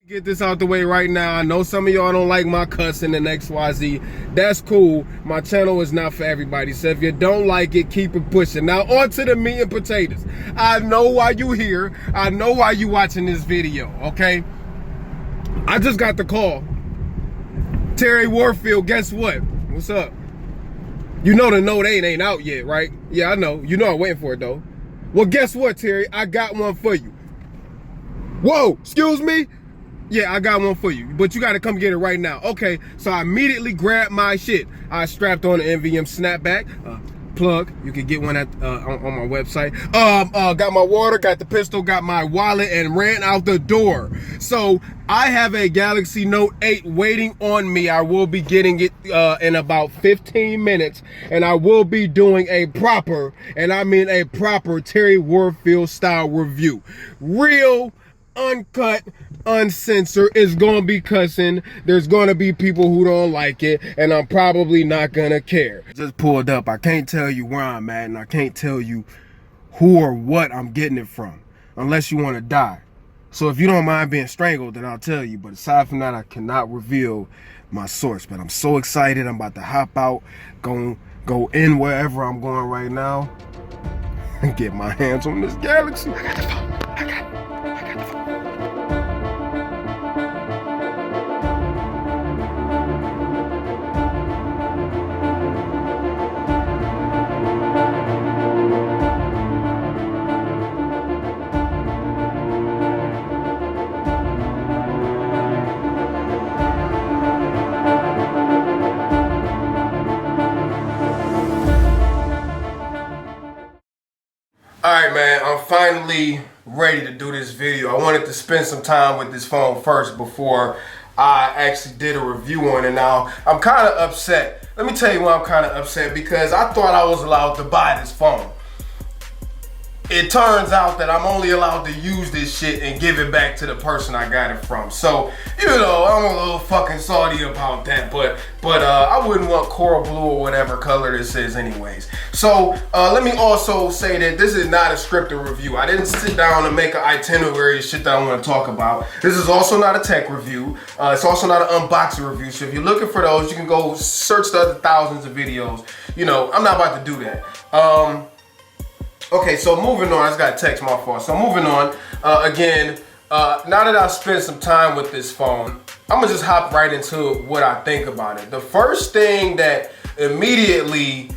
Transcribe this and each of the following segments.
Get this out the way right now. I know some of y'all don't like my cussing and XYZ. That's cool. My channel is not for everybody. So if you don't like it, keep it pushing. Now on to the meat and potatoes. I know why you here. I know why you watching this video, okay? I just got the call. Terry Warfield, guess what? What's up? You know the Note 8 ain't out yet, right? Yeah, I know. You know I'm waiting for it though. Well, guess what, Terry? I got one for you. Whoa, excuse me? Yeah, I got one for you, but you gotta come get it right now. Okay, so I immediately grabbed my shit. I strapped on the NVM snapback. Plug, you can get one at on my website. Got my water, got the pistol, got my wallet, and ran out the door. So I have a Galaxy Note 8 waiting on me. I will be getting it in about 15 minutes, and I will be doing a proper, and I mean a proper Terry Warfield style review. Real, uncut, uncensored. Is gonna be cussing. There's gonna be people who don't like it, and I'm probably not gonna care. Just pulled up. I can't tell you where I'm at, and I can't tell you who or what I'm getting it from, unless you want to die. So if you don't mind being strangled, then I'll tell you. But aside from that, I cannot reveal my source. But I'm so excited. I'm about to hop out, go in wherever I'm going right now, and get my hands on this Galaxy. I got the phone. I got the phone. Alright man, I'm finally ready to do this video. I wanted to spend some time with this phone first before I actually did a review on it. Now, I'm kind of upset. Let me tell you why I'm kind of upset, because I thought I was allowed to buy this phone. It turns out that I'm only allowed to use this shit and give it back to the person I got it from. So, you know, I'm a little fucking salty about that, but I wouldn't want coral blue or whatever color this is anyways. So, let me also say that this is not a scripted review. I didn't sit down and make an itinerary of shit that I want to talk about. This is also not a tech review. It's also not an unboxing review. So if you're looking for those, you can go search the other thousands of videos. You know, I'm not about to do that. Okay, so moving on. I just got a text, my fault. So moving on, again, now that I've spent some time with this phone, I'm gonna just hop right into what I think about it. The first thing that immediately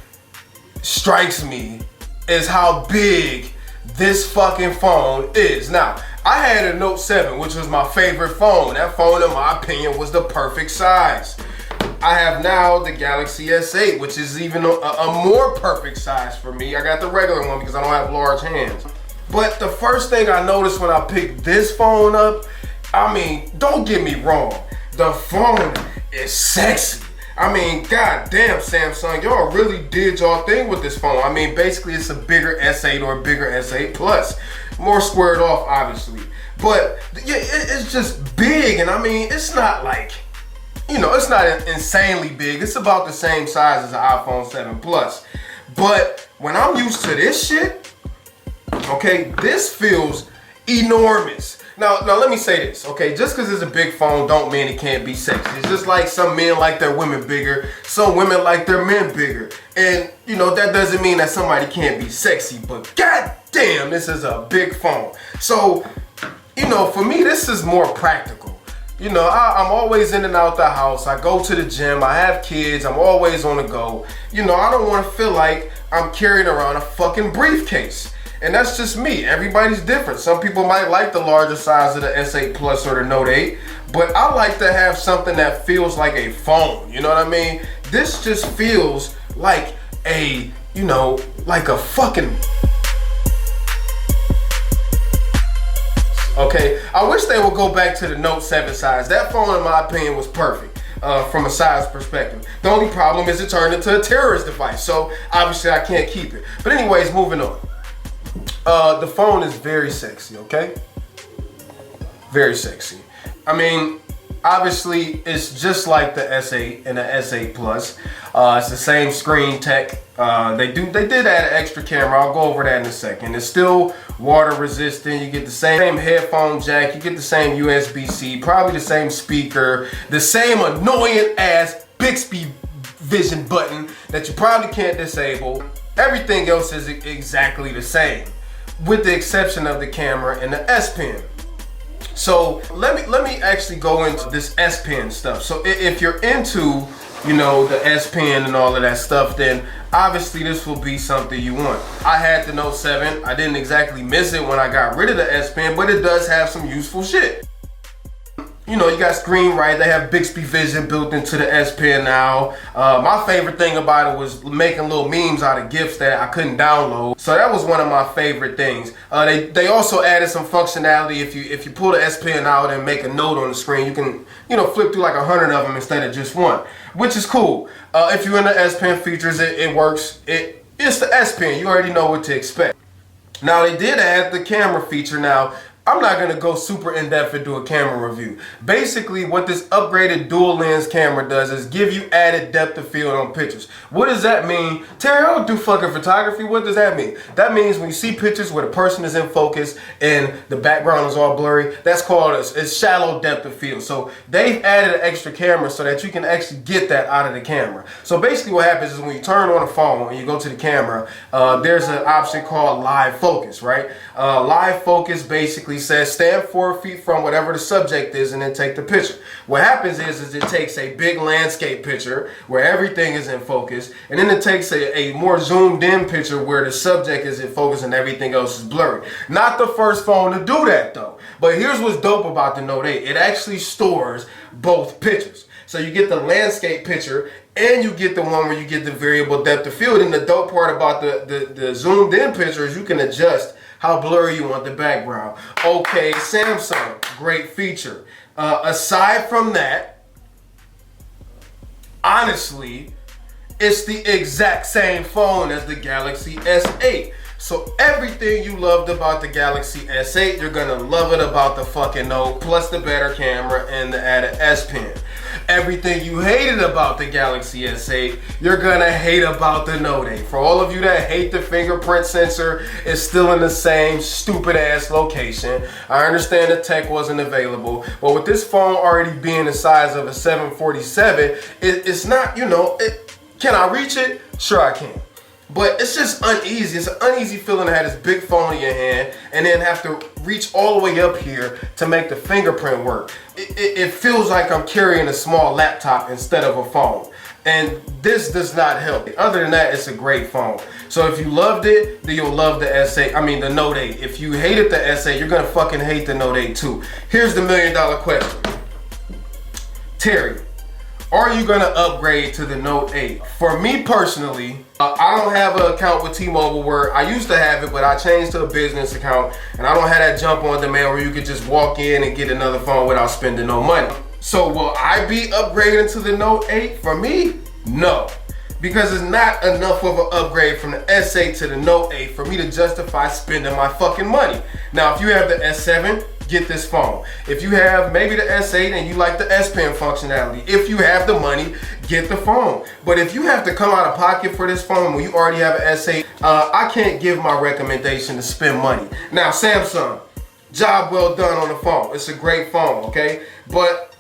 strikes me is how big this fucking phone is. Now, I had a Note 7, which was my favorite phone. That phone, in my opinion, was the perfect size. I have now the Galaxy S8, which is even a more perfect size for me. I got the regular one because I don't have large hands. But the first thing I noticed when I picked this phone up, I mean, don't get me wrong, the phone is sexy. I mean, goddamn, Samsung, y'all really did y'all thing with this phone. I mean, basically it's a bigger S8 or a bigger S8 Plus. More squared off, obviously. But yeah, it's just big, and I mean, it's not like, you know, it's not insanely big. It's about the same size as an iPhone 7 Plus. But when I'm used to this shit, okay, this feels enormous. Now let me say this, okay? Just because it's a big phone don't mean it can't be sexy. It's just like some men like their women bigger, some women like their men bigger. And, you know, that doesn't mean that somebody can't be sexy, but goddamn, this is a big phone. So, you know, for me, this is more practical. You know, I'm always in and out the house. I go to the gym. I have kids. I'm always on the go. You know, I don't want to feel like I'm carrying around a fucking briefcase. And that's just me. Everybody's different. Some people might like the larger size of the S8 Plus or the Note 8. But I like to have something that feels like a phone. You know what I mean? This just feels like a, you know, like a fucking... Okay, I wish they would go back to the Note 7 size. That phone, in my opinion, was perfect from a size perspective. The only problem is it turned into a terrorist device, so obviously I can't keep it. But anyways, moving on. The phone is very sexy, okay? Very sexy. I mean, obviously, it's just like the S8 and the S8 Plus. It's the same screen tech. They did add an extra camera. I'll go over that in a second. It's still water resistant. You get the same headphone jack. You get the same USB-C, probably the same speaker, the same annoying ass Bixby Vision button that you probably can't disable. Everything else is exactly the same, with the exception of the camera and the S Pen. So let me actually go into this S Pen stuff. So if you're into, you know, the S Pen and all of that stuff, then obviously this will be something you want. I had the Note 7. I didn't exactly miss it when I got rid of the S Pen, but it does have some useful shit. You know, you got screen right. They have Bixby Vision built into the S Pen now. My favorite thing about it was making little memes out of GIFs that I couldn't download. So that was one of my favorite things. They also added some functionality. If you pull the S Pen out and make a note on the screen, you can, you know, flip through like 100 of them instead of just one, which is cool. If you're in the S Pen features, it works. It's the S Pen. You already know what to expect. Now they did add the camera feature. Now, I'm not gonna go super in-depth and do a camera review. Basically, what this upgraded dual lens camera does is give you added depth of field on pictures. What does that mean? Terry, I don't do fucking photography. What does that mean? That means when you see pictures where the person is in focus and the background is all blurry, that's called it's shallow depth of field. So they've added an extra camera so that you can actually get that out of the camera. So basically what happens is when you turn on a phone and you go to the camera, there's an option called live focus, right? Live focus basically says stand 4 feet from whatever the subject is and then take the picture. What happens is it takes a big landscape picture where everything is in focus, and then it takes a more zoomed in picture where the subject is in focus and everything else is blurry. Not the first phone to do that though. But here's what's dope about the Note 8. It actually stores both pictures. So you get the landscape picture and you get the one where you get the variable depth of field. And the dope part about the zoomed in picture is you can adjust how blurry you want the background. Okay, Samsung, great feature. Aside from that, honestly, it's the exact same phone as the Galaxy S8. So everything you loved about the Galaxy S8, you're gonna love it about the fucking Note, plus the better camera and the added S Pen. Everything you hated about the Galaxy S8, you're gonna hate about the Note 8. For all of you that hate the fingerprint sensor, it's still in the same stupid ass location. I understand the tech wasn't available, but with this phone already being the size of a 747, it's not, you know, can I reach it? Sure I can. But it's just uneasy. It's an uneasy feeling to have this big phone in your hand and then have to reach all the way up here to make the fingerprint work. It feels like I'm carrying a small laptop instead of a phone. And this does not help. Other than that, it's a great phone. So if you loved it, then you'll love the S8. I mean the Note 8. If you hated the S8, you're gonna fucking hate the Note 8 too. Here's the $1 million question. Terry, are you gonna upgrade to the Note 8? For me personally, I don't have an account with T-Mobile where I used to have it, but I changed to a business account, and I don't have that jump on demand where you could just walk in and get another phone without spending no money. So will I be upgrading to the Note 8? For me, no. Because it's not enough of an upgrade from the S8 to the Note 8 for me to justify spending my fucking money. Now, if you have the S7, get this phone. If you have maybe the S8 and you like the S Pen functionality, if you have the money, get the phone. But if you have to come out of pocket for this phone when you already have an S8, I can't give my recommendation to spend money. Now, Samsung, job well done on the phone. It's a great phone, okay? But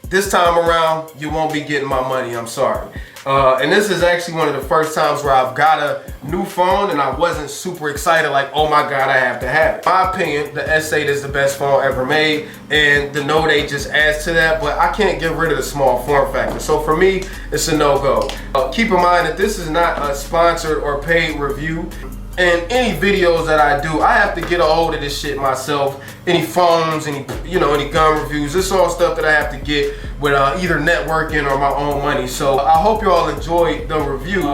this time around, you won't be getting my money, I'm sorry. And this is actually one of the first times where I've got a new phone and I wasn't super excited like, oh my God, I have to have it. In my opinion, the S8 is the best phone ever made and the Note 8 just adds to that, but I can't get rid of the small form factor. So for me, it's a no-go. Keep in mind that this is not a sponsored or paid review. And any videos that I do, I have to get a hold of this shit myself. Any phones, any gun reviews. This is all stuff that I have to get with either networking or my own money. So I hope you all enjoyed the review.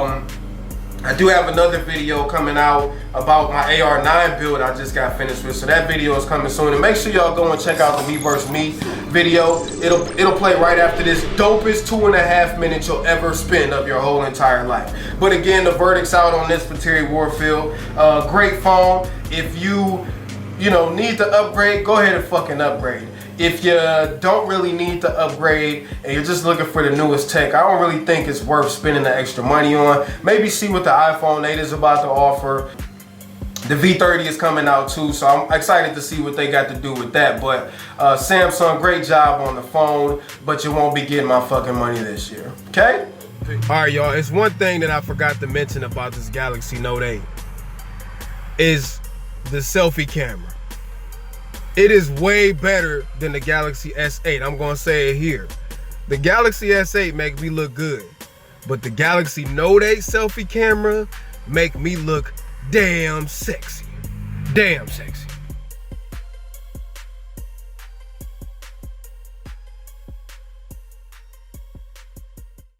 I do have another video coming out about my AR9 build I just got finished with. So that video is coming soon. And make sure y'all go and check out the Me vs. Me video. It'll play right after this dopest 2.5 minutes you'll ever spend of your whole entire life. But again, the verdict's out on this for Terry Warfield. Great phone. If you need to upgrade, go ahead and fucking upgrade. If you don't really need to upgrade and you're just looking for the newest tech, I don't really think it's worth spending the extra money on. Maybe see what the iPhone 8 is about to offer. The V30 is coming out too, so I'm excited to see what they got to do with that. But Samsung, great job on the phone, but you won't be getting my fucking money this year, okay? All right, y'all, it's one thing that I forgot to mention about this Galaxy Note 8 is the selfie camera. It is way better than the Galaxy S8. I'm gonna say it here. The Galaxy S8 make me look good, but the Galaxy Note 8 selfie camera make me look damn sexy. Damn sexy.